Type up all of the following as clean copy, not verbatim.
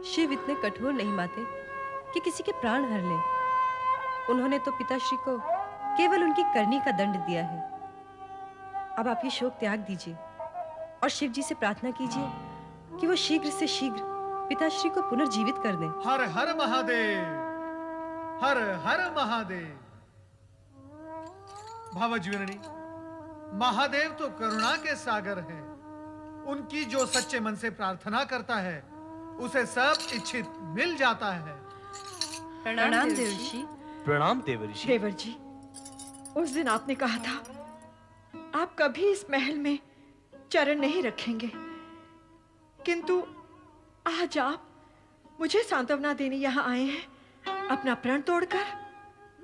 शिव इतने कठोर नहीं माते कि किसी के प्राण हर लें। उन्होंने तो पिताश्री को केवल उनकी करनी का दंड दिया है। अब आप ये शोक त्याग दीजिए और शिव जी से प्रार्थना कीजिए कि वो शीघ्र से शीघ्र पिताश्री को पुनर्जीवित कर दें। हर हर महादेव, हर हर महादेव। भावज्वीरणी, महादेव तो करुणा के सागर हैं। उनकी जो सच्चे मन से प्रार्थना करता है उसे सब इच्छित मिल जाता है। प्रणाम देवर्षि। प्रणाम देवर्षि। देवर जी, उस दिन आपने कहा था आप कभी इस महल में चरण नहीं रखेंगे, किंतु आज आप मुझे सांत्वना देने यहाँ आए हैं अपना प्रण तोड़कर।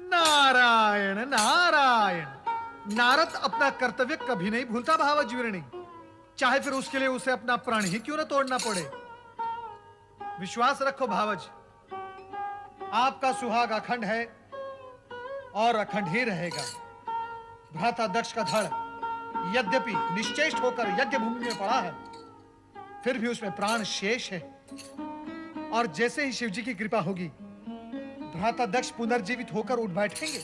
नारायण नारायण। नारद अपना कर्तव्य कभी नहीं भूलता भावज्वीरणी, चाहे फिर उसके लिए उसे अपना प्राण ही क्यों न तोड़ना पड़े। विश्वास रखो भावज, आपका सुहाग अखंड है और अखंड ही रहेगा। भ्राता दक्ष का धड़ यद्यपि निश्चेष्ट होकर यज्ञ भूमि में पड़ा है, फिर भी उसमें प्राण शेष है। और जैसे ही शिवजी की कृपा होगी, भ्राता दक्ष पुनर्जीवित होकर उठ बैठेंगे।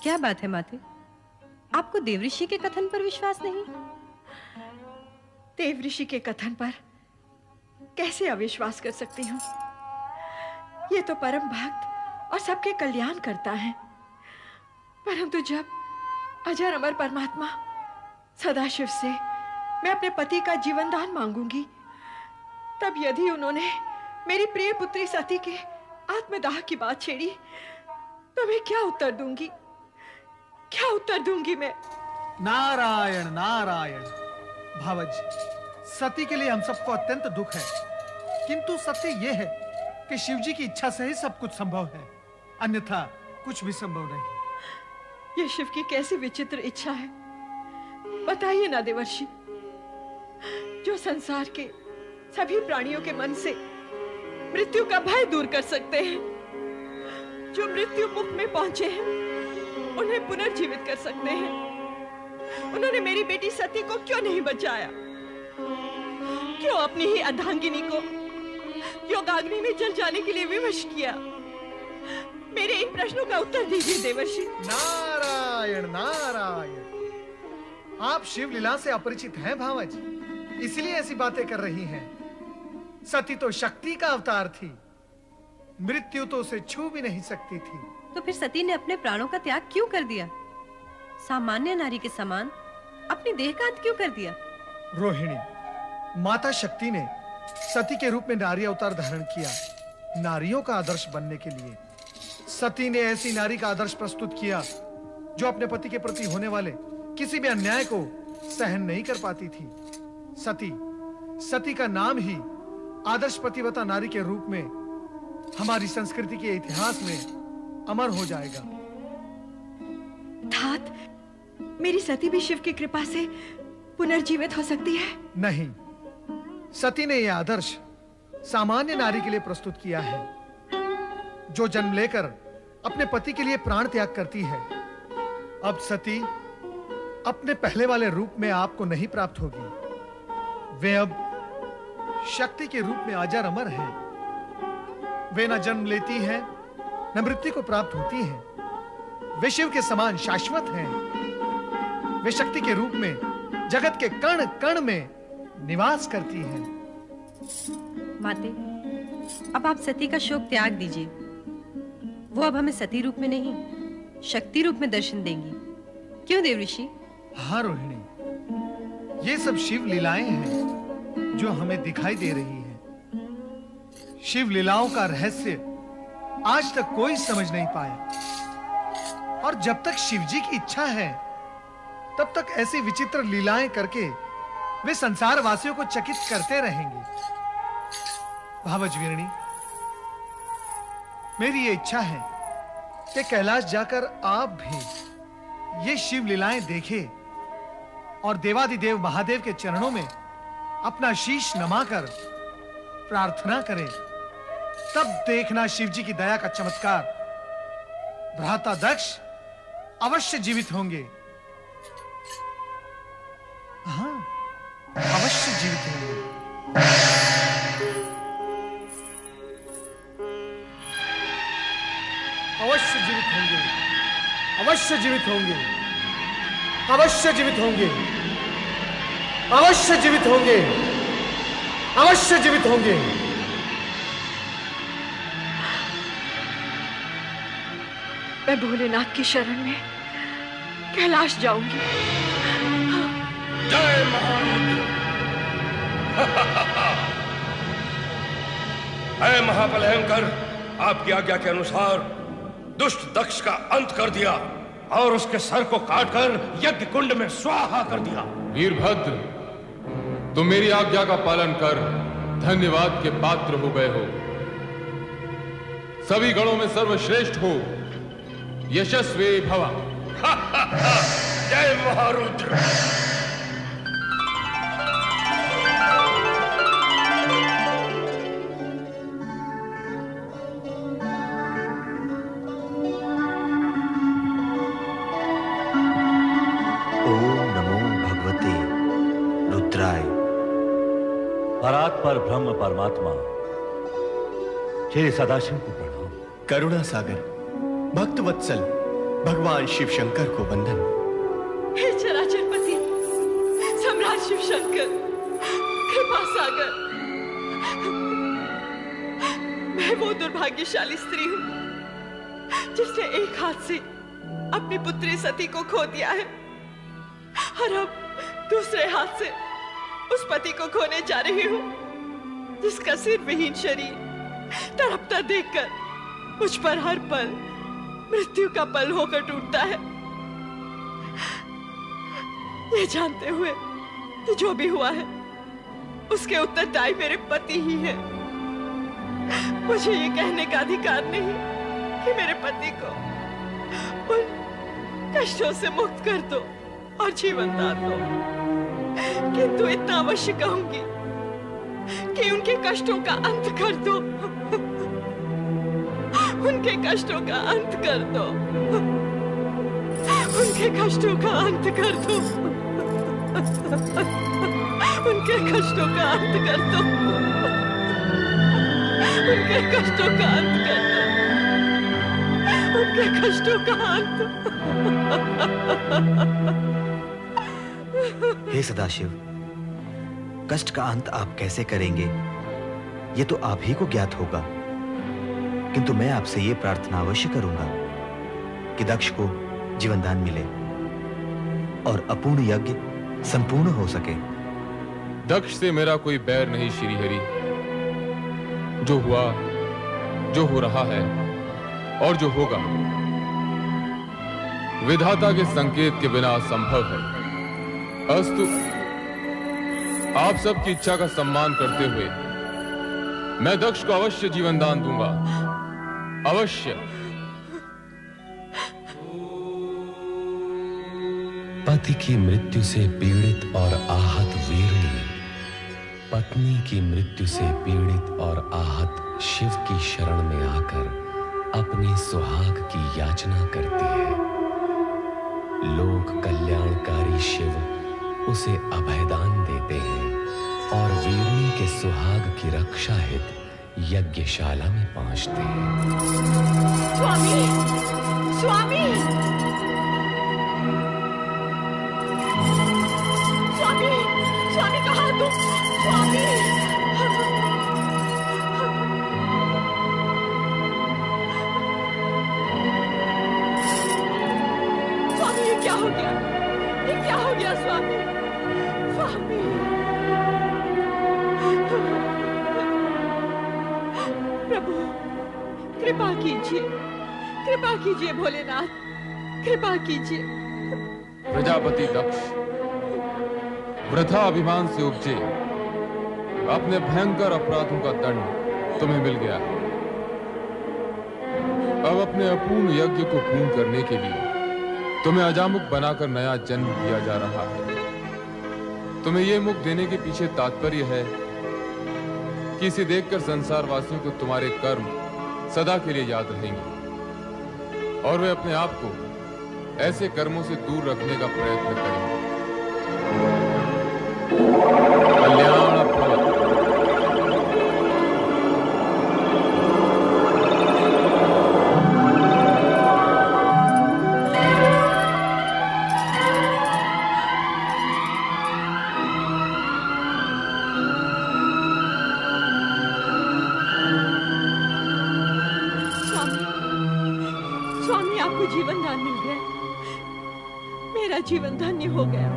क्या बात है माते, आपको देवऋषि के कथन पर विश्वास नहीं? देवऋषि के कथन पर कैसे अविश्वास कर सकती हूँ? ये तो परम भक्त और सबके कल्याण करता है। परंतु जब अजर अमर परमात्मा सदाशिव से मैं अपने पति का जीवन दान मांगूंगी, तब यदि उन्होंने मेरी प्रिय पुत्री सती के आत्मदाह की बात छेड़ी, तो मैं क्या उत्तर दूंगी? क्या उत्तर दूंगी मैं? नारायण नारायण। भावज, सती के लिए हम सबको अत्यंत दुख है, किंतु सत्य यह है कि शिवजी की इच्छा से ही सब कुछ संभव है, अन्यथा कुछ भी संभव नहीं। यह शिव की कैसी विचित्र इच्छा है, बताइए ना देवर्षि। जो संसार के सभी प्राणियों के मन से मृत्यु का भय दूर कर सकते हैं, जो मृत्यु मुख में पहुंचे हैं उन्हें पुनर्जीवित कर सकते हैं, उन्होंने मेरी बेटी सती को क्यों नहीं बचाया? क्यों अपनी ही अर्धांगिनी को योगाग्नि में जल जाने के लिए विवश किया? मेरे इन प्रश्नों का उत्तर दीजिए देवर्षि। नारायण नारायण। आप शिव लीला से अपरिचित हैं भावज, इसलिए ऐसी बातें कर रही हैं। सती तो शक्ति का अवतार थी, मृत्यु तो उसे छू भी नहीं सकती थी। तो फिर सती ने अपने प्राणों का त्याग क्यों कर दिया? सामान्य नारी के समान अपनी देह का अंत क्यों कर दिया? रोहिणी, माता शक्ति ने सती के रूप में नारी अवतार धारण किया, नारियों का आदर्श बनने के लिए। सती ने ऐसी नारी का आदर्श प्रस्तुत किया जो अपने पति के प्रति होने वाले किसी भी अन्याय को सहन नहीं कर पाती थी। सती का नाम ही आदर्श पतिव्रता नारी के रूप में हमारी संस्कृति के इतिहास में अमर हो जाएगा। तात, मेरी सती भी शिव की कृपा से पुनर्जीवित हो सकती है? नहीं, सती ने यह आदर्श सामान्य नारी के लिए प्रस्तुत किया है, जो जन्म लेकर अपने पति के लिए प्राण त्याग करती है। अब सती अपने पहले वाले रूप में आपको नहीं प्राप्त होगी। वे अब शक्ति के रूप में अजर अमर हैं। वे न जन्म लेती हैं, न मृत्यु को प्राप्त होती हैं। वे शिव के समान शाश्वत हैं। वे शक्ति के रूप में जगत के कण कण में निवास करती हैं। माते, अब आप सती का शोक त्याग दीजिए। वो अब हमें सती रूप में नहीं, शक्ति रूप में दर्शन देंगी। क्यों देवऋषि? हाँ रोहिणी, ये सब शिव लीलाएं हैं जो हमें दिखाई दे रही हैं। शिव लीलाओं का रहस्य आज तक कोई समझ नहीं पाया, और जब तक शिवजी की इच्छा है तब तक ऐसी विचित्र लीलाएं करके वे संसार वासियों को चकित करते रहेंगे। भावज्वीरणी, मेरी ये इच्छा है कि कैलाश जाकर आप भी ये शिव लीलाएं देखें और देवादिदेव महादेव के चरणों में अपना शीश नमाकर प्रार्थना करें। तब देखना शिवजी की दया का चमत्कार। भ्राता दक्ष अवश्य जीवित होंगे। हाँ, अवश्य जीवित होंगे, अवश्य जीवित होंगे, अवश्य जीवित होंगे, अवश्य जीवित होंगे। मैं भोलेनाथ की शरण में कैलाश जाऊंगी। जय महारुद्र। ऐ महाबलयंकर, आपकी आज्ञा के अनुसार दुष्ट दक्ष का अंत कर दिया और उसके सर को काटकर यज्ञ कुंड में स्वाहा कर दिया। वीरभद्र, तुम मेरी आज्ञा का पालन कर धन्यवाद के पात्र हो गए हो। सभी गणों में सर्वश्रेष्ठ हो, यशस्वी भवा। जय महारुद्र। परात्पर ब्रह्म परमात्मा श्री सदाशिव को प्रणाम। करुणा सागर भक्त वत्सल भगवान शिव शंकर को वंदन। हे चराचरपति सम्राट शिव शंकर, कृपा सागर, मैं वो दुर्भाग्यशाली स्त्री हूं जिसने एक हाथ से अपनी पुत्री सती को खो दिया है और अब दूसरे हाथ से उस पति को खोने जा रही हूं जिसका सिर विहीन शरीर तड़पता देखकर मुझ पर हर पल मृत्यु का पल होकर टूटता है। ये जानते हुए कि जो भी हुआ है उसके उत्तरदायी मेरे पति ही है, मुझे ये कहने का अधिकार नहीं कि मेरे पति को उन कष्टों से मुक्त कर दो और जीवन दान दो, किंतु इतना अवश्य कहूंगी कि उनके कष्टों का अंत कर दो, उनके कष्टों का अंत कर दो, उनके कष्टों का अंत कर दो, उनके कष्टों का अंत कर दो, उनके कष्टों का अंत कर दो, उनके कष्टों का अंत। हे सदाशिव, कष्ट का अंत आप कैसे करेंगे ये तो आप ही को ज्ञात होगा, किंतु मैं आपसे ये प्रार्थना अवश्य करूंगा कि दक्ष को जीवनदान मिले और अपूर्ण यज्ञ संपूर्ण हो सके। दक्ष से मेरा कोई बैर नहीं श्री हरि। जो हुआ, जो हो रहा है और जो होगा विधाता के संकेत के बिना असंभव है। अस्तु, आप सबकी इच्छा का सम्मान करते हुए मैं दक्ष को अवश्य जीवन दान दूंगा, अवश्य। पति की मृत्यु से पीड़ित और आहत वीरनी पत्नी की मृत्यु से पीड़ित और आहत शिव की शरण में आकर अपने सुहाग की याचना करती है। लोक कल्याणकारी शिव उसे अभयदान देते हैं और वीरनी के सुहाग की रक्षा हेतु यज्ञशाला में पहुंचते हैं। स्वामी, स्वामी, स्वामी, स्वामी कहाँ तुम? स्वामी, स्वामी ये क्या हो गया? ये क्या हो गया स्वामी? स्वामी, प्रभु कृपा कीजिए, कृपा कीजिए भोलेनाथ, कृपा कीजिए। प्रजापति दक्ष वृथा अभिमान से उपजे अपने भयंकर अपराधों का दंड तुम्हें मिल गया है। अब अपने अपूर्ण यज्ञ को पूर्ण करने के लिए तुम्हें अजामुख बनाकर नया जन्म दिया जा रहा है। तुम्हें यह मुख देने के पीछे तात्पर्य है कि इसे देखकर संसार वासियों को तुम्हारे कर्म सदा के लिए याद रहेंगे और वे अपने आप को ऐसे कर्मों से दूर रखने का प्रयत्न करेंगे। कल्याण भवतु। जीवन दान मिल गया। मेरा जीवन धन्य हो गया।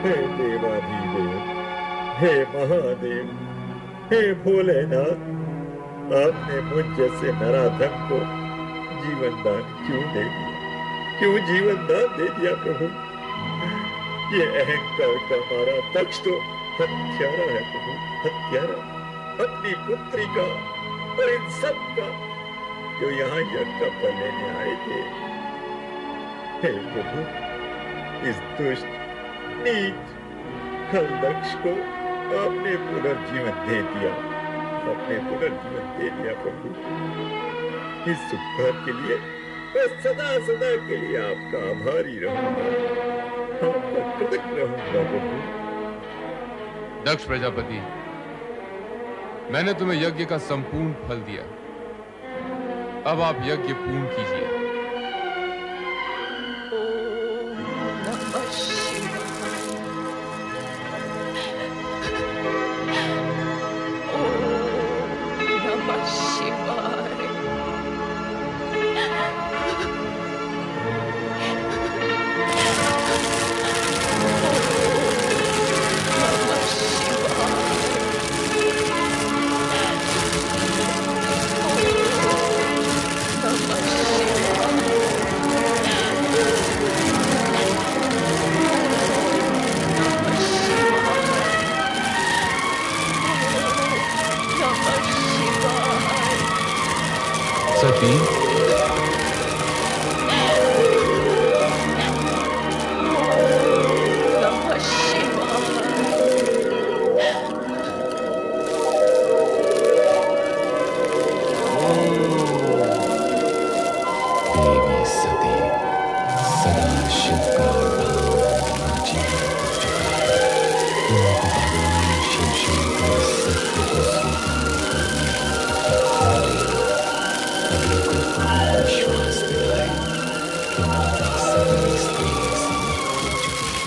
हे देवाधिदेव, हे महादेव, हे भोलेनाथ, आपने मुझ जैसे नराधम को जीवन दान क्यों दे दिया? क्यों जीवन दान दे दिया प्रभु? ये अहंकार का मारा दक्ष तो हत्यारा है प्रभु, हत्यारा। अपनी पुत्री का और इन सब का जो यहाँ यज्ञ का फल लेने आए थे। हे प्रभु, इस दुष्ट नीच खल दक्ष को आपने पुनर्जीवन दे दिया, आपने पुनर्जीवन दे दिया प्रभु। इस उपकार के लिए मैं सदा सदा के लिए आपका आभारी रहूंगा, आपका कृतज्ञ रहूंगा प्रभु। दक्ष प्रजापति, मैंने तुम्हें यज्ञ का संपूर्ण फल दिया। अब आप यज्ञ पूर्ण कीजिए। सती, देवी सती सदा शिव का धाम जीवन कर चुका है। तुमको भगवान शिव शंकर सत्य को स्वीकार करने की को पूर्ण विश्वास दिलाए कि माता सती स्त्री समाप्त हो चुकी है।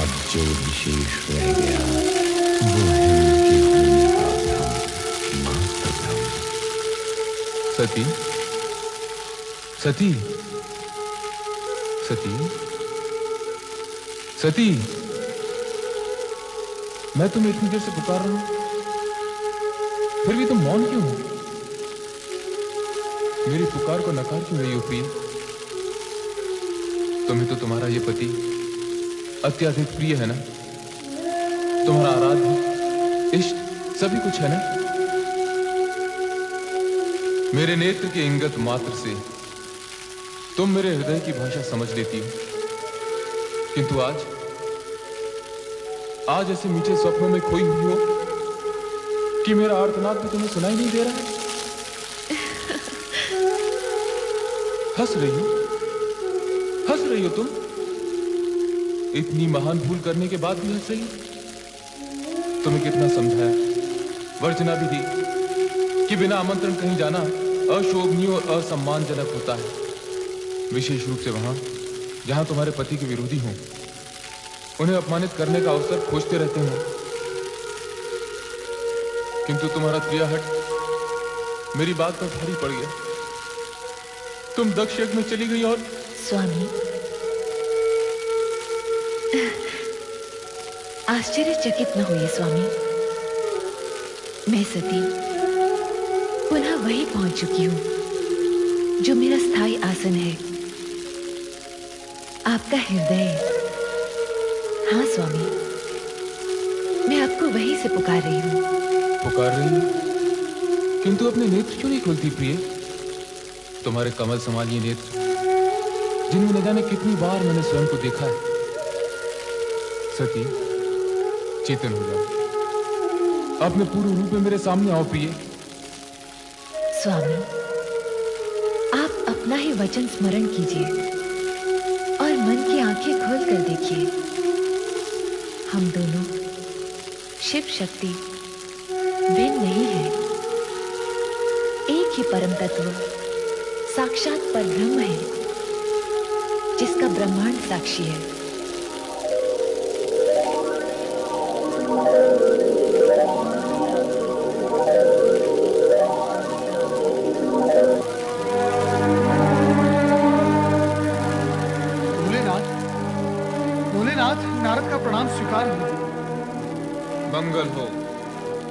अब जो विशेष रह गया वो है उनके होने का भ्रम, मात्र भ्रम। सती, सती, सती, सती, मैं तुम्हें इतनी देर से पुकार रहा हूं, फिर भी तुम मौन क्यों हो? मेरी पुकार को नकार क्यों रही हो प्रिय? तुम्हें तो तुम्हारा ये पति अत्यधिक प्रिय है ना? तुम्हारा आराध्य इष्ट सभी कुछ है ना? मेरे नेत्र के इंगत मात्र से तुम मेरे हृदय की भाषा समझ लेती हो, किंतु आज ऐसे मीठे स्वप्नों में खोई हुई हो कि मेरा आर्तनाद भी तुम्हें सुनाई नहीं दे रहा है। हंस रही हो तुम? इतनी महान भूल करने के बाद भी हंस रही हो? तुम्हें कितना समझाया, वर्जना भी दी कि बिना आमंत्रण कहीं जाना अशोभनीय और असम्मानजनक होता है, विशेष रूप से वहां जहां तुम्हारे पति के विरोधी हों, उन्हें अपमानित करने का अवसर खोजते रहते हो। किंतु तुम्हारा त्रियाहट मेरी बात पर भारी पड़ गया। तुम दक्ष यज्ञ में चली गई और स्वामी, आश्चर्यचकित न होइए स्वामी। मैं सती पुनः वहीं पहुंच चुकी हूं जो मेरा स्थायी आसन है, आपका हृदय। हाँ स्वामी, मैं आपको वहीं से पुकार रही हूं। पुकार रही हूं, किंतु अपने नेत्र क्यों नहीं खोलती प्रिय? तुम्हारे कमल समान ये नेत्र, जिनमें न जाने कितनी बार मैंने स्वयं को देखा है। सती, चेतन हो जाओ, अपने पूर्ण रूप में मेरे सामने आओ प्रिय। स्वामी, आप अपना ही वचन स्मरण कीजिए और मन की आंखें खोल कर देखिए। हम दोनों शिव शक्ति भिन्न नहीं है, एक ही परम तत्व साक्षात परब्रह्म है, जिसका ब्रह्मांड साक्षी है। भोलेनाथ, नारद का प्रणाम स्वीकार हो। मंगल हो।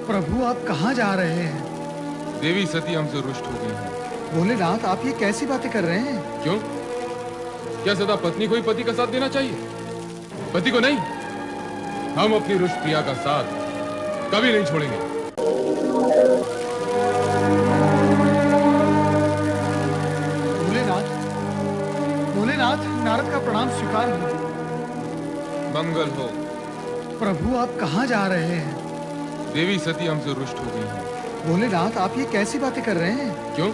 प्रभु आप कहाँ जा रहे हैं? देवी सती हमसे रुष्ट हो गई है। भोलेनाथ, आप ये कैसी बातें कर रहे हैं? क्यों? क्या सदा पत्नी को ही पति का साथ देना चाहिए, पति को नहीं? हम अपनी रुष्ट प्रिया का साथ कभी नहीं छोड़ेंगे। भोलेनाथ, भोलेनाथ, नारद का प्रणाम स्वीकार हो। मंगल हो। प्रभु आप कहाँ जा रहे हैं? देवी सती हमसे रुष्ट हो गई है। भोलेनाथ, आप ये कैसी बातें कर रहे हैं? क्यों?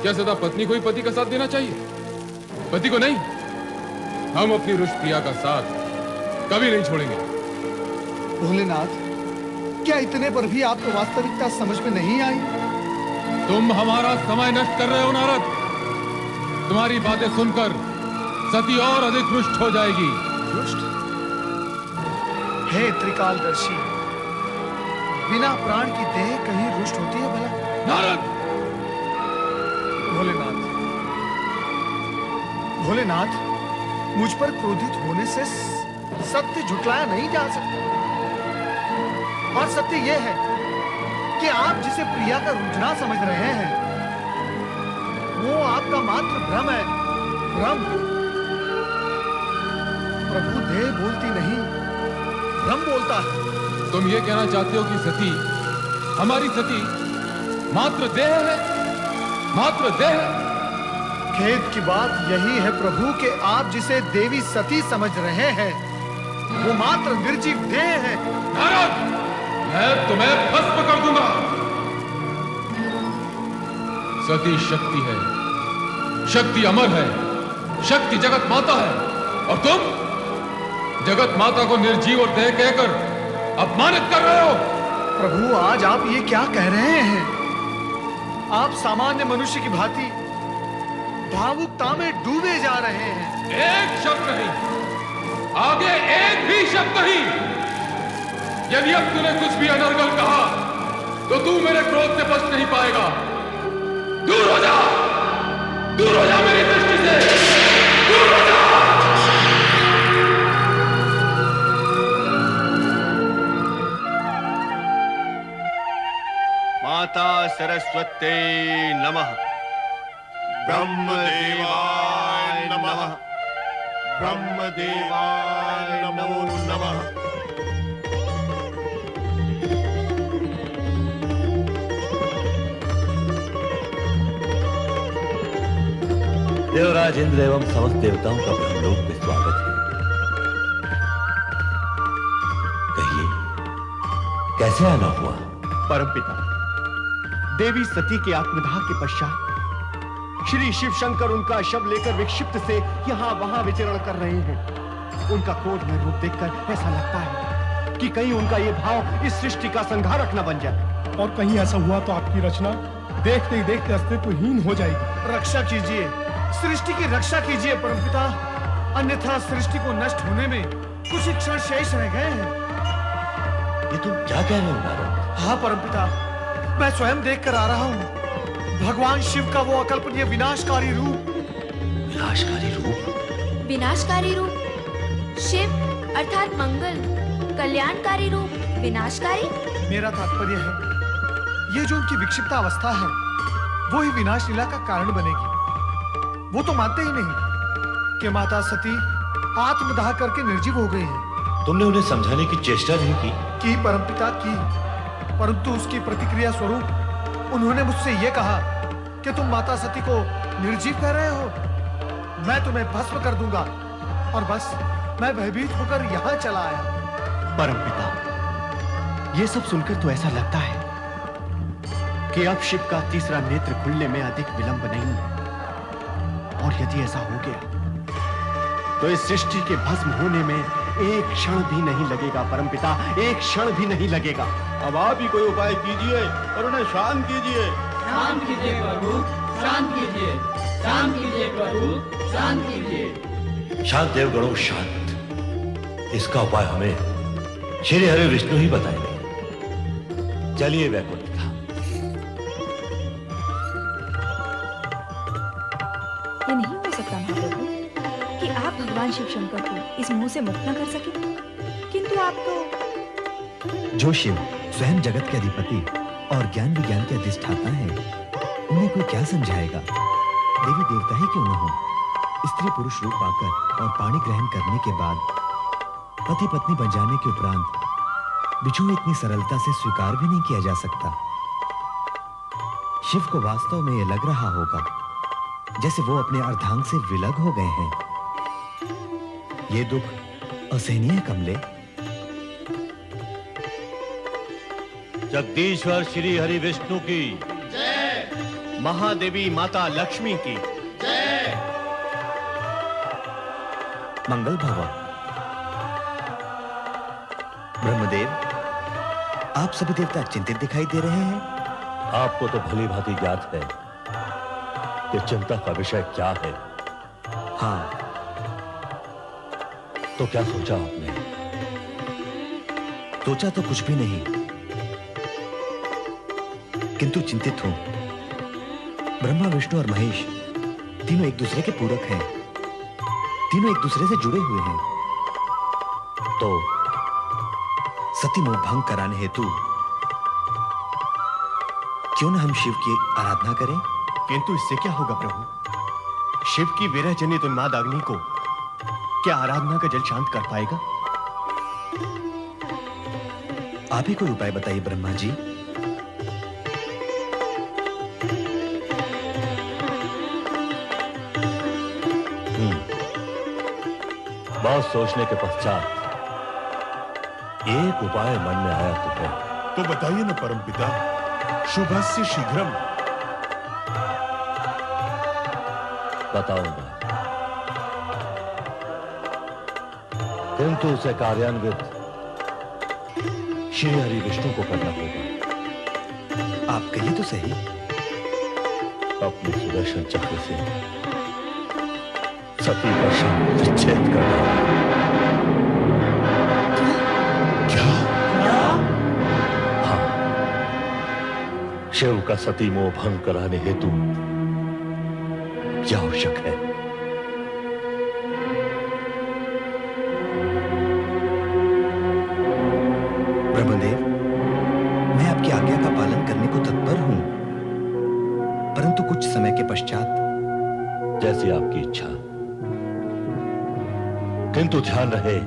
क्या सदा पत्नी को ही पति का साथ देना चाहिए, पति को नहीं? हम अपनी रुष्ट प्रिया का साथ कभी नहीं छोड़ेंगे। भोलेनाथ, क्या इतने पर भी आपको वास्तविकता समझ में नहीं आई? तुम हमारा समय नष्ट कर रहे हो नारद। तुम्हारी बातें सुनकर सती और अधिक रुष्ट हो जाएगी। रुष्ट? हे त्रिकालदर्शी, बिना प्राण की देह कहीं रुष्ट होती है भला? नारद! भोलेनाथ, भोलेनाथ, मुझ पर क्रोधित होने से सत्य झुटलाया नहीं जा सकता। और सत्य यह है कि आप जिसे प्रिया का रुझान समझ रहे हैं, वो आपका मात्र भ्रम है। भ्रम। प्रभु देह बोलती नहीं, भ्रम बोलता है। तुम ये कहना चाहते हो कि सती, हमारी सती मात्र देह है, मात्र देह? खेद की बात यही है प्रभु कि आप जिसे देवी सती समझ रहे हैं, वो मात्र निर्जीव देह है। नारद, मैं तुम्हें भस्म कर दूंगा। सती शक्ति है, शक्ति अमर है, शक्ति जगत माता है, और तुम जगत माता को निर्जीव और देह कहकर अपमानित कर रहे हो। प्रभु, आज आप ये क्या कह रहे हैं? आप सामान्य मनुष्य की भांति भावुकता में डूबे जा रहे हैं। एक शब्द नहीं, आगे एक भी शब्द नहीं। यदि अब तूने कुछ भी अनर्गल कहा तो तू मेरे क्रोध से बच नहीं पाएगा। दूर हो जा, दूर हो जा मेरी दृष्टि से, दूर हो जा। माता सरस्वती नमः। ब्रह्मदेवाय नमः। ब्रह्मदेवाय नमो नमः। देवराज इंद्र एवं समस्त देवताओं का ब्रह्मलोक में स्वागत है। कहिए, कैसे आना हुआ? परमपिता, देवी सती के आत्मदाह के पश्चात श्री शिव शंकर उनका शव लेकर विक्षिप्त से यहाँ वहां विचरण कर रहे हैं। उनका क्रोध में रूप देखकर ऐसा लगता है कि कहीं उनका ये भाव इस सृष्टि का संहारक न बन जाए। और कहीं ऐसा हुआ तो आपकी रचना देखते ही देखते अस्तित्वहीन हो जाएगी। रक्षा कीजिए, सृष्टि की रक्षा कीजिए परमपिता, अन्यथा सृष्टि को नष्ट होने में कुछ क्षण शेष रह गए हैं। ये तुम क्या कह रहे हो नारद? हाँ परमपिता, मैं स्वयं देख कर आ रहा हूँ भगवान शिव का वो अकल्पनीय विनाशकारी रूप। विनाशकारी रूप? विनाशकारी रूप? शिव अर्थात मंगल, कल्याणकारी रूप विनाशकारी? मेरा तात्पर्य है, ये जो उनकी विक्षिप्ता अवस्था है, वो ही विनाश लीला का कारण बनेगी। वो तो मानते ही नहीं कि माता सती आत्मदाह करके निर्जीव हो गई है। तुमने उन्हें समझाने की चेष्टा नहीं की? परमपिता की, परंतु उसकी प्रतिक्रिया स्वरूप उन्होंने मुझसे यह कहा कि तुम माता सती को निर्जीव कह रहे हो, मैं तुम्हें भस्म कर दूंगा। और बस मैं भयभीत होकर यहां चला आया। परमपिता, ये सब सुनकर तो ऐसा लगता है कि अब शिव का तीसरा नेत्र खुलने में अधिक विलंब नहीं है। और यदि ऐसा हो गया तो इस सृष्टि के भस्म होने में एक क्षण भी नहीं लगेगा परमपिता, एक क्षण भी नहीं लगेगा। अब आप ही कोई उपाय कीजिए और उन्हें शांत कीजिए। शांत कीजिए प्रभु, शांत कीजिए, शांत कीजिए प्रभु, शांत कीजिए। शांत देवगणों, शांत। इसका उपाय हमें श्री हरि विष्णु ही बताएंगे। चलिए वैकुंठ। ये नहीं हो सकता महाप्रभु कि आप भगवान शिव शंकर को इस मोह से मुक्त न कर सके, किंतु आप तो। जो शिव स्वयं जगत के अधिपति और ज्ञान विज्ञान के अधिष्ठाता है, उन्हें कोई क्या समझाएगा? देवी देवता ही क्यों न हो, स्त्री पुरुष रूप पाकर और पाणी ग्रहण करने के बाद पति पत्नी बन जाने के उपरांत बिछोह इतनी सरलता से स्वीकार भी नहीं किया जा सकता। शिव को वास्तव में यह लग रहा होगा जैसे वो अपने अर्धांग से विलग हो गए हैं। ये दुख असहनीय है कमले। जगदीश्वर श्री हरि विष्णु की जय। महादेवी माता लक्ष्मी की जय। मंगल भव। ब्रह्मदेव, आप सभी देवता चिंतित दिखाई दे रहे हैं। आपको तो भली भांति ज्ञात है कि चिंता का विषय क्या है। हाँ, तो क्या सोचा आपने? सोचा तो कुछ भी नहीं, किंतु चिंतित हूं। ब्रह्मा, विष्णु और महेश तीनों एक दूसरे के पूरक हैं, तीनों एक दूसरे से जुड़े हुए हैं। तो सती मोह भंग कराने हेतु क्यों न हम शिव की आराधना करें? किंतु इससे क्या होगा प्रभु? शिव की विरह जनित उन्माद अग्नि को क्या आराधना का जल शांत कर पाएगा? आप ही कोई उपाय बताइए ब्रह्मा जी। बहुत सोचने के पश्चात एक उपाय मन में आया तुम्हें। तो बताइए न परमपिता, शुभस्य शीघ्रम। बताऊंगा, किंतु उसे कार्यान्वित श्री हरि विष्णु को करना होगा। आप कहिए तो सही। अपने सुदर्शन चक्र से सती का शव विच्छेद करना। क्या? हाँ, शिव का सती मोह भंग कराने हेतु क्या आवश्यक है? ब्रह्मदेव, मैं आपकी आज्ञा का पालन करने को तत्पर हूं, परंतु कुछ समय के पश्चात। जैसी आपकी इच्छा, किंतु ध्यान रहे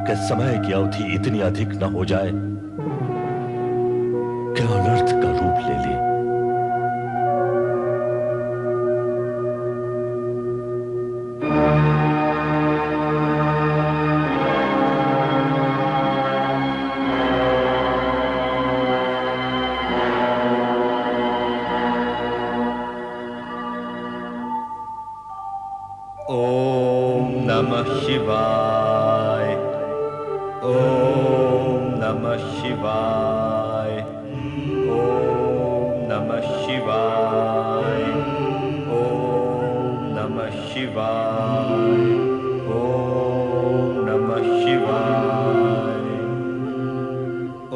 कि समय की अवधि इतनी अधिक न हो जाए कि अनर्थ का रूप ले ले। ओम नमः शिवाय। ओम नमः शिवाय। ओम नमः शिवाय। ओम नमः शिवाय। ओम नमः शिवाय।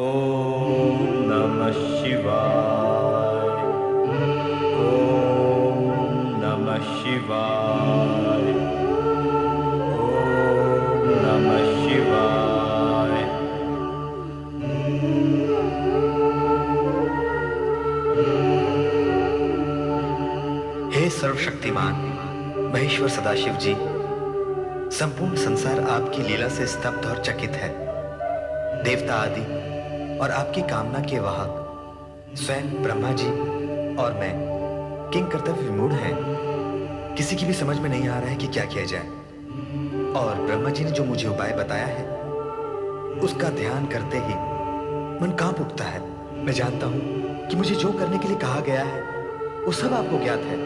ओम नमः शिवाय। ओम नमः शिवाय। नमः शिवाय। हे सर्वशक्तिमान महेश्वर सदाशिव जी, संपूर्ण संसार आपकी लीला से स्तब्ध और चकित है। देवता आदि और आपकी कामना के वाहक स्वयं ब्रह्मा जी और मैं किंग कर्तव्य विमूढ़ हैं। किसी की भी समझ में नहीं आ रहा है कि क्या किया जाए, और ब्रह्मा जी ने जो मुझे उपाय बताया है उसका ध्यान करते ही मन कांप उठता है। मैं जानता हूं कि मुझे जो करने के लिए कहा गया है वो सब आपको ज्ञात है।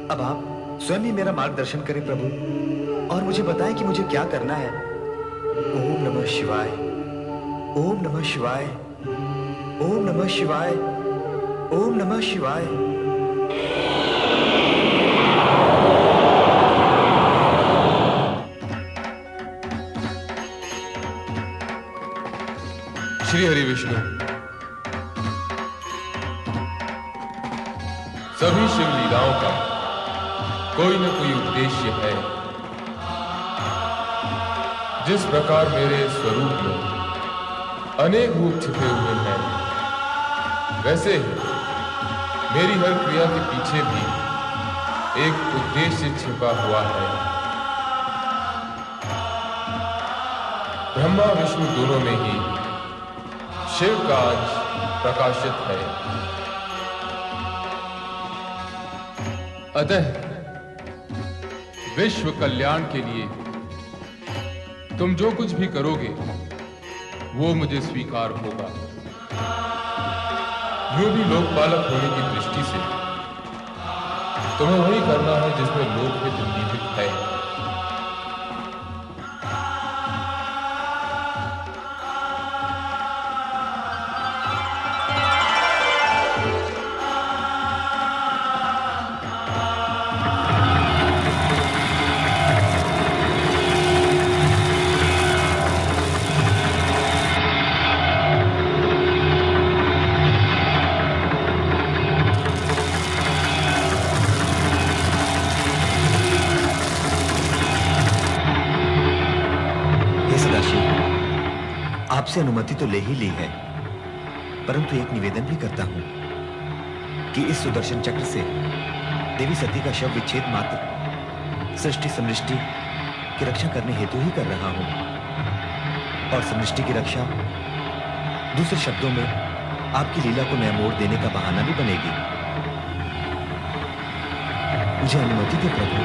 अब आप स्वयं ही मेरा मार्गदर्शन करें प्रभु, और मुझे बताएं कि मुझे क्या करना है। ओम नमः शिवाय। ओम नमः शिवाय। ओम नमः शिवाय। ओम नमः शिवाय। श्री हरि विष्णु, सभी शिव लीलाओं का कोई न कोई उद्देश्य है जिस प्रकार मेरे स्वरूप में अनेक रूप छिपे हुए हैं, वैसे ही मेरी हर क्रिया के पीछे भी एक उद्देश्य छिपा हुआ है। ब्रह्मा विष्णु दोनों में ही शिव का आज प्रकाशित है। अतः विश्व कल्याण के लिए तुम जो कुछ भी करोगे वो मुझे स्वीकार होगा। यूं भी लोकपालक होने की दृष्टि से तुम्हें वही करना है जिसमें लोकहित निहित है। आपसे अनुमति तो ले ही ली है, परंतु एक निवेदन भी करता हूं कि इस सुदर्शन चक्र से देवी सती का शव विच्छेद मात्र सृष्टि समृष्टि की रक्षा करने हेतु ही कर रहा हूं, और समृष्टि की रक्षा दूसरे शब्दों में आपकी लीला को नया मोड़ देने का बहाना भी बनेगी। मुझे अनुमति दे प्रभु।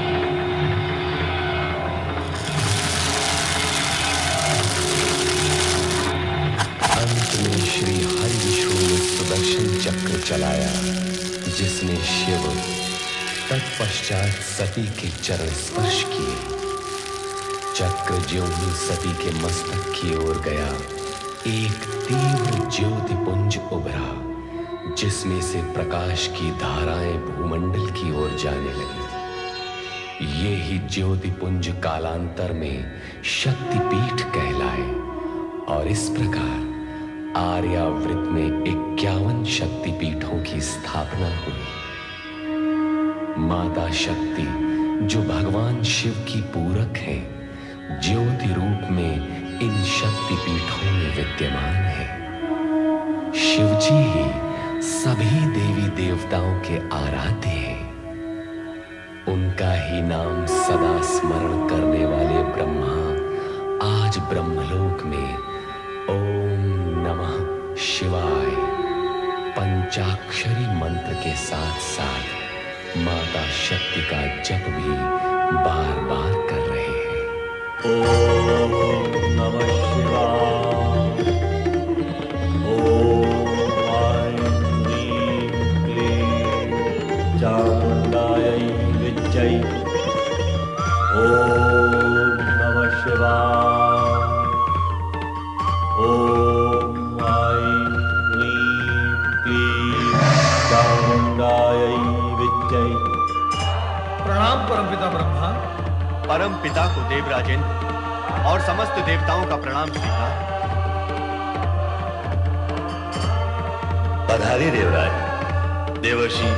श्री हरि विष्णु ने सुदर्शन चक्र चलाया, जिसने शिव तत्पश्चात सती के चरण स्पर्श किए। चक्र ज्यों ही सती के मस्तक की ओर गया, एक तीव्र ज्योतिपुंज उभरा, जिसमें से प्रकाश की धाराएं भूमंडल की ओर जाने लगी। ये ही ज्योतिपुंज कालांतर में शक्तिपीठ कहलाए, और इस प्रकार आर्यावृत में 51 शक्तिपीठों की स्थापना हुई। माता शक्ति, जो भगवान शिव की पूरक है, ज्योति रूप में इन शक्तिपीठों में विद्यमान है। शिवजी ही सभी देवी देवताओं के आराध्य हैं। उनका ही नाम सदा स्मरण करने वाले ब्रह्मा आज ब्रह्मलोक में ओम नमः शिवाय पंचाक्षरी मंत्र के साथ साथ माता शक्ति का जप भी बार बार कर रहे हैं। ओम नमः शिवाय, ओम ऐं ह्रीं क्लीं चामुण्डायै विद्महे, ओम नमः शिवाय, ओम ऐं ह्रीं क्लीं चामुण्डायै विद्महे। प्रणाम परमपिता ब्रह्मा। परम पिता को देवराजेंद्र और समस्त देवताओं का प्रणाम स्वीकार। पधारिए देवराज, देवर्षि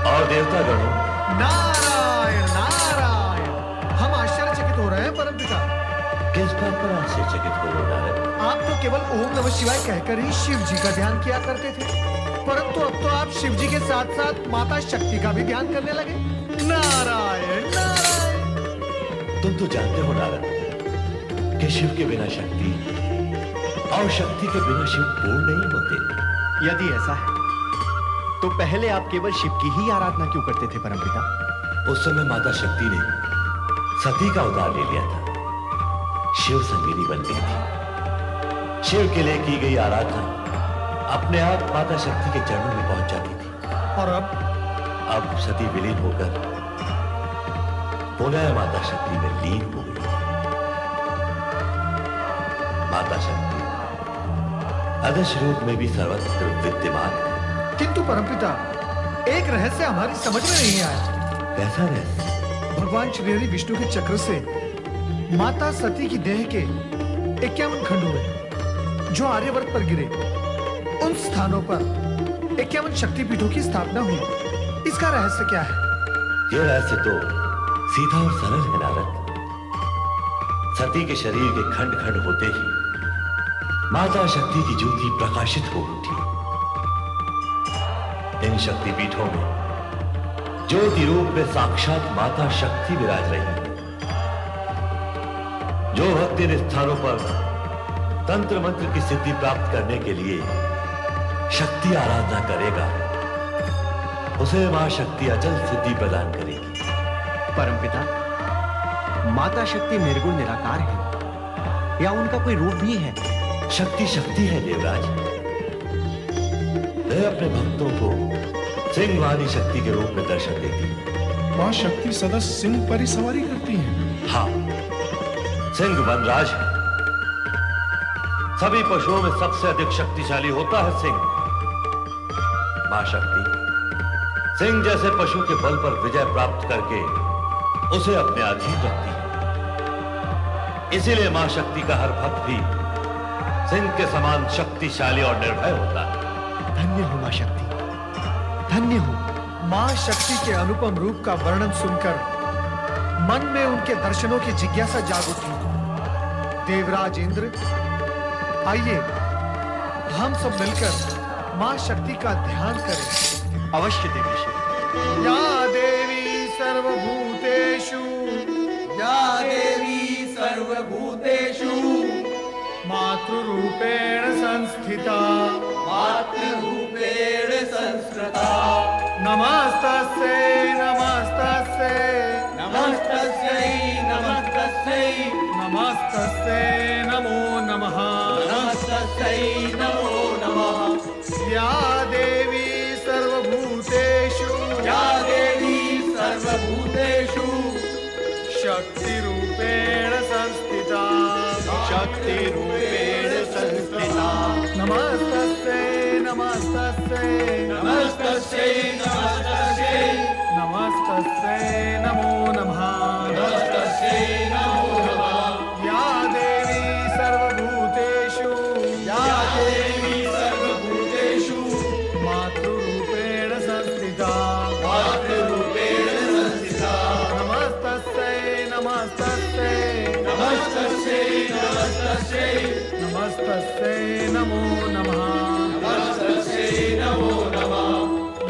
और देवतागणों। नारायण नारायण, हम आश्चर्यचकित हो रहे हैं परमपिता। किस बात पर आश्चर्यचकित हो रहे हैं? आप तो केवल ओम नमः शिवाय कहकर ही शिव जी का ध्यान किया करते थे, परंतु अब तो आप शिव जी के साथ साथ माता शक्ति का भी ध्यान करने लगे। नारायण नारायण। तुम तो जानते हो नारद कि शिव के बिना शक्ति और शक्ति के बिना शिव पूर्ण नहीं होते। यदि ऐसा है तो पहले आप केवल शिव की ही आराधना क्यों करते थे परमपिता? उस समय माता शक्ति ने सती का अवतार ले लिया था, शिव संगिनी बन गई थी। शिव के लिए की गई आराधना अपने आप माता शक्ति के चरणों में पहुंच जाती थी। और अब सती विलीन होकर पुनः माता शक्ति में लीन हो गई। माता शक्ति अदृश्य रूप में भी सर्वत्र विद्यमान है। किंतु परमपिता, एक रहस्य हमारी समझ में नहीं आया। कैसा रहस्य? भगवान श्री हरि विष्णु के चक्र से माता सती की देह के 51 खंड हुए जो आर्यवर्त पर गिरे। उन स्थानों पर 51 शक्तिपीठों की स्थापना हुई। इसका रहस्य क्या है? यह रहस्य तो सीधा और सरल है नारद। सती के शरीर के खंड खंड होते ही माता शक्ति की ज्योति प्रकाशित हो उठी। इन शक्तिपीठों में ज्योति रूप में साक्षात माता शक्ति विराज रही है। जो भक्त इन स्थानों पर तंत्र मंत्र की सिद्धि प्राप्त करने के लिए शक्ति आराधना करेगा, उसे मां शक्ति अचल सिद्धि प्रदान करेगी। परमपिता, माता शक्ति निर्गुण निराकार है या उनका कोई रूप भी है? शक्ति शक्ति है देवराज। वह अपने भक्तों को सिंह वाली शक्ति के रूप में दर्शन देती है। मां शक्ति सदा सिंह पर ही सवारी करती है। हाँ, सिंह वनराज है। सभी पशुओं में सबसे अधिक शक्तिशाली होता है सिंह। मां शक्ति सिंह जैसे पशु के बल पर विजय प्राप्त करके उसे अपने अधीन रखती है। इसीलिए मां शक्ति का हर भक्त भी सिंह के समान शक्तिशाली और निर्भय होता है। धन्य हो मां शक्ति, धन्य हो। मां शक्ति के अनुपम रूप का वर्णन सुनकर मन में उनके दर्शनों की जिज्ञासा जाग उठी। देवराज इंद्र, आइए हम सब मिलकर मां शक्ति का ध्यान करें। अवश्य देवी। या देवी सर्वभूतेषु, या देवी सर्वभूतेषु मातृरूपेण संस्थिता, मातृरूपेण संस्कृता। नमस्तस्यै नमस्तस्यै नमस्तस्यै नमस्तस्यै नमस्तस्यै नमो नमः, नमस्तस्यै नमो नमः। या देवी सर्वभूतेषु, या देवी सर्वभूतेषु शक्तिरूपेण संस्थिता, शक्तिरूपेण संस्थिता। नमस्तस्यै नमस्तस्यै नमस्तस्यै नमस्तस्यै नमस्तस्यै नमो नमः, नमस्तस्यै नमो नमः। या देवी सर्वभूतेषु, या देवी सर्वभूतेषु मातृरूपेण संस्थिता, मातृरूपेण संस्थिता। नमस्तस्यै नमस्तस्यै नमस्तस्यै नमस्तस्यै नमस्तस्यै नमो नमः, नमस्तस्यै नमो नमः।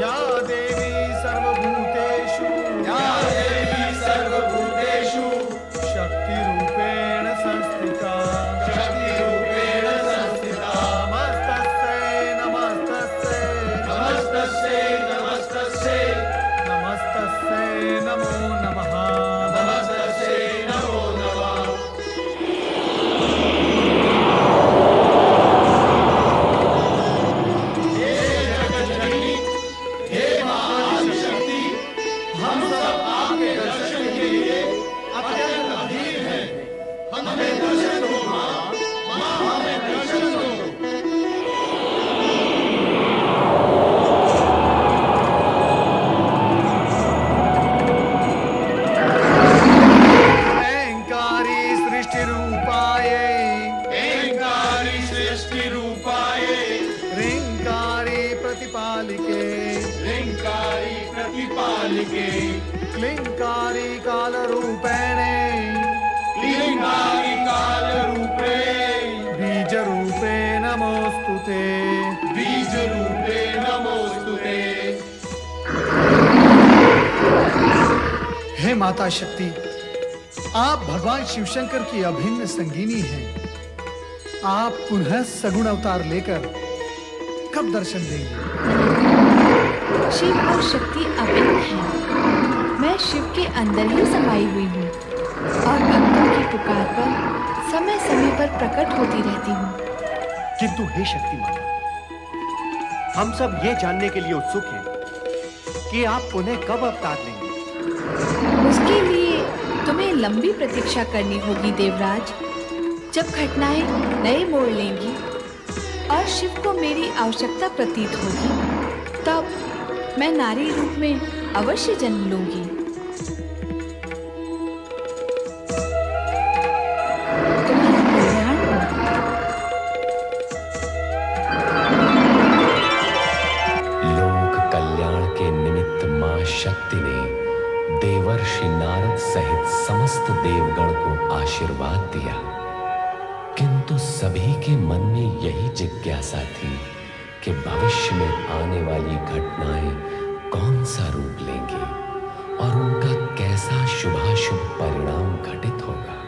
या देवी सर्वभूतेषु, या देवी सर्वभूतेषु शक्तिरूपेण संस्थिता, शक्तिरूपेण संस्थिता। नमस्तस्यै नमस्तस्यै नमस्तस्यै नमस्तस्यै नमस्तस्यै नमो नमः, नमस्तस्यै नमो नमः। हे जगज्जननी, हे महाशक्ति, हम सब आपके दर्शन के लिए अत्यंत अधीर हैं। हमें दर्शन दो माँ, माँ हमें दर्शन दो। ऐंकारी सृष्टिरूपायै, ऐंकारी सृष्टिरूपायै, ह्रींकारी प्रतिपालिके, ह्रींकारी प्रतिपालिके, क्लींकारी कालरूपेणे, क्लींकारी कालरूपे, बीजरूपे नमोस्तुते, बीजरूपे नमोस्तुते। हे माता शक्ति, आप भगवान शिवशंकर की अभिन्न संगिनी हैं। आप पुनः सगुण अवतार लेकर कब दर्शन देंगे? शिव और शक्ति अभिन्न हैं। मैं शिव के अंदर ही समाई हुई हूँ और भक्तों की पुकार पर समय समय पर प्रकट होती रहती हूँ। किंतु हे शक्ति माता, हम सब ये जानने के लिए उत्सुक हैं कि आप पुनः कब अवतार लेंगे। उसके लिए तुम्हें लंबी प्रतीक्षा करनी होगी देवराज। जब घटनाएं नए मोड़ लेंगी और शिव को मेरी आवश्यकता प्रतीत होगी, तब मैं नारी रूप में अवश्य जन्म लूंगी। तुम्हारा कल्याण हो। लोक कल्याण के निमित्त मां शक्ति ने देवर्षि नारद सहित समस्त देवगण को आशीर्वाद दिया, किंतु सभी के मन में यही जिज्ञासा थी कि भविष्य में आने वाली घटनाएं कौन सा रूप लेंगी और उनका कैसा शुभाशुभ परिणाम घटित होगा।